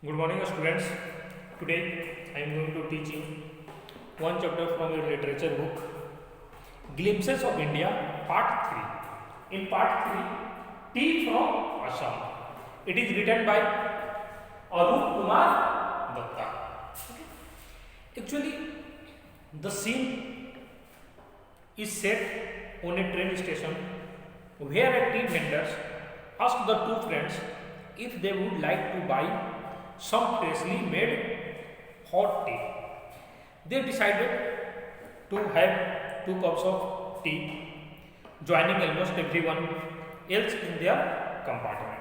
Good morning, students. Today I am going to teach you one chapter from your literature book, Glimpses of India, Part 3. In Part 3, Tea from Assam. It is written by Arup Kumar Datta. Actually, the scene is set on a train station where a tea vendor asked the two friends if they would like to buy some freshly made hot tea. They decided to have 2 cups of tea, joining almost everyone else in their compartment.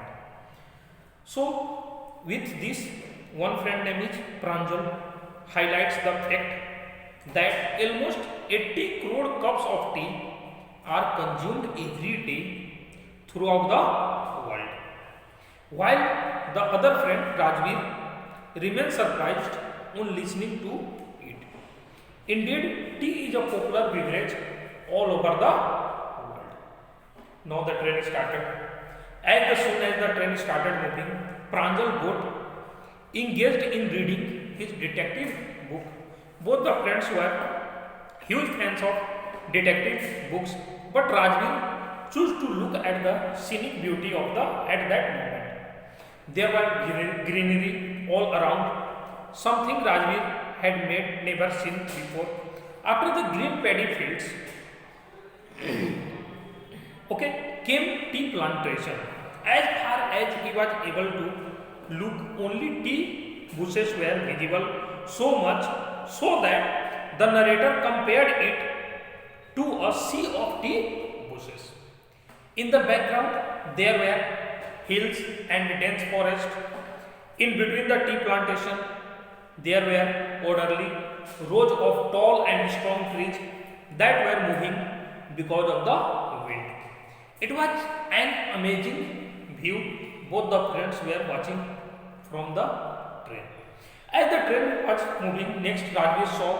So, with this, one friend name is Pranjal highlights the fact that almost 80 crore cups of tea are consumed every day throughout the world. While the other friend Rajveer remains surprised on listening to it. Indeed, tea is a popular beverage all over the world. Now the train started. As soon as the train started moving, Pranjal got engaged in reading his detective book. Both the friends were huge fans of detective books, but Rajveer chose to look at the scenic beauty of the at that moment. There were greenery all around, something Rajveer had never seen before. After the green paddy fields, came tea plantation. As far as he was able to look, only tea bushes were visible, so much so that the narrator compared it to a sea of tea bushes. In the background, there were hills and dense forest. In between the tea plantation, there were orderly rows of tall and strong trees that were moving because of the wind. It was an amazing view. Both the friends were watching from the train. As the train was moving, next Rajveer saw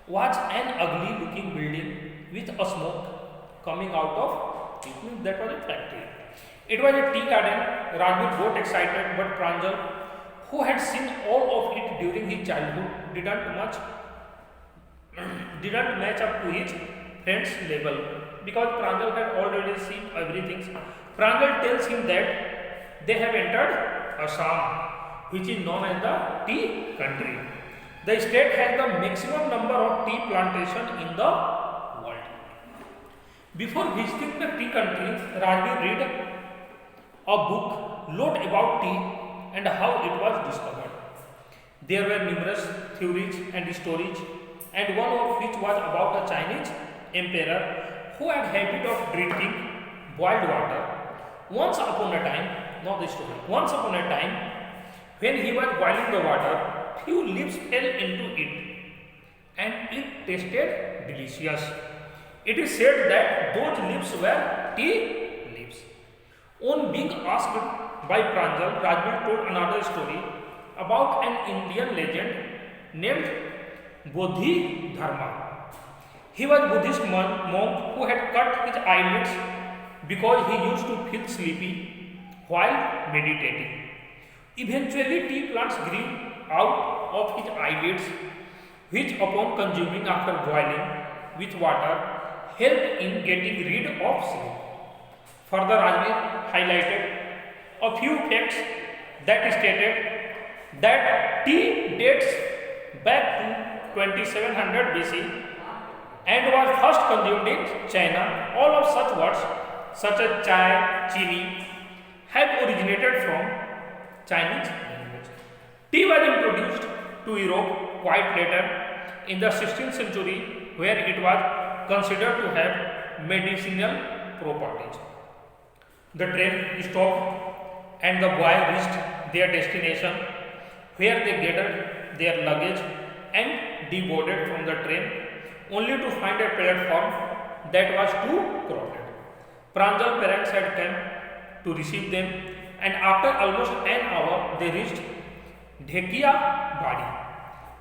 was an ugly looking building with a smoke coming out of it. Means that was a factory. It was a tea garden. Rajveer got excited, but Pranjal, who had seen all of it during his childhood, didn't match up to his friend's level because Pranjal had already seen everything. Pranjal tells him that they have entered Assam, which is known as the tea country. The state has the maximum number of tea plantations in the world. Before visiting the tea country, Rajveer read a book lot about tea and how it was discovered. There were numerous theories and stories, and one of which was about a Chinese emperor who had habit of drinking boiled water. Once upon a time, not the story. Once upon a time, when he was boiling the water, few leaves fell into it, and it tasted delicious. It is said that those leaves were tea leaves. On being asked by Pranjal, Rajveer told another story about an Indian legend named Bodhidharma. He was a Buddhist monk who had cut his eyelids because he used to feel sleepy while meditating. Eventually, tea plants grew out of his eyelids, which, upon consuming after boiling with water, helped in getting rid of sleep. Further, Rajveer highlighted a few facts that stated that tea dates back to 2700 BC and was first consumed in China. All of such words, such as chai, chini, have originated from Chinese language. Tea was introduced to Europe quite later in the 16th century, where it was considered to have medicinal properties. The train stopped and the boy reached their destination, where they gathered their luggage and deboarded from the train, only to find a platform that was too crowded. Pranjal's parents had come to receive them, and after almost an hour, they reached Dhekia Badi.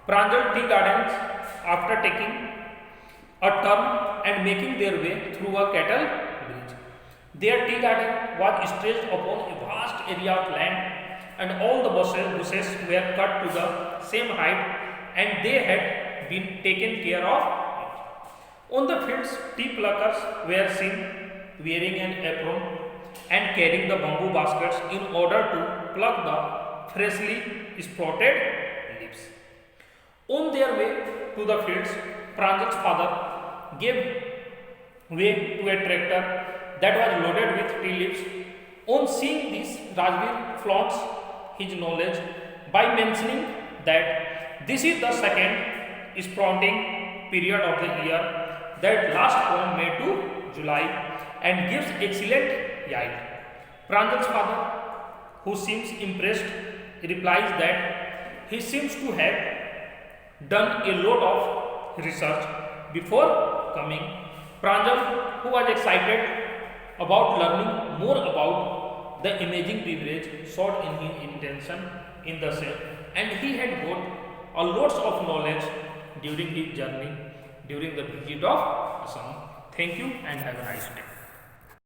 Pranjal tea gardens, after taking a turn and making their way through a cattle bridge. Their tea garden was stretched upon a vast area of land and all the bushes were cut to the same height, and they had been taken care of. On the fields, tea pluckers were seen wearing an apron and carrying the bamboo baskets in order to pluck the freshly sprouted leaves. On their way to the fields, Pranjal's father gave way to a tractor that was loaded with tea leaves. On seeing this, Rajbir flaunts his knowledge by mentioning that this is the second sprouting period of the year that lasts from May to July and gives excellent yield. Pranjal's father, who seems impressed, replies that he seems to have done a lot of research before coming. Pranjal, who was excited about learning more about the amazing beverage, sought in his intention in the same, and he had got a lots of knowledge during his journey during the visit of Assam. Thank you and have a nice day.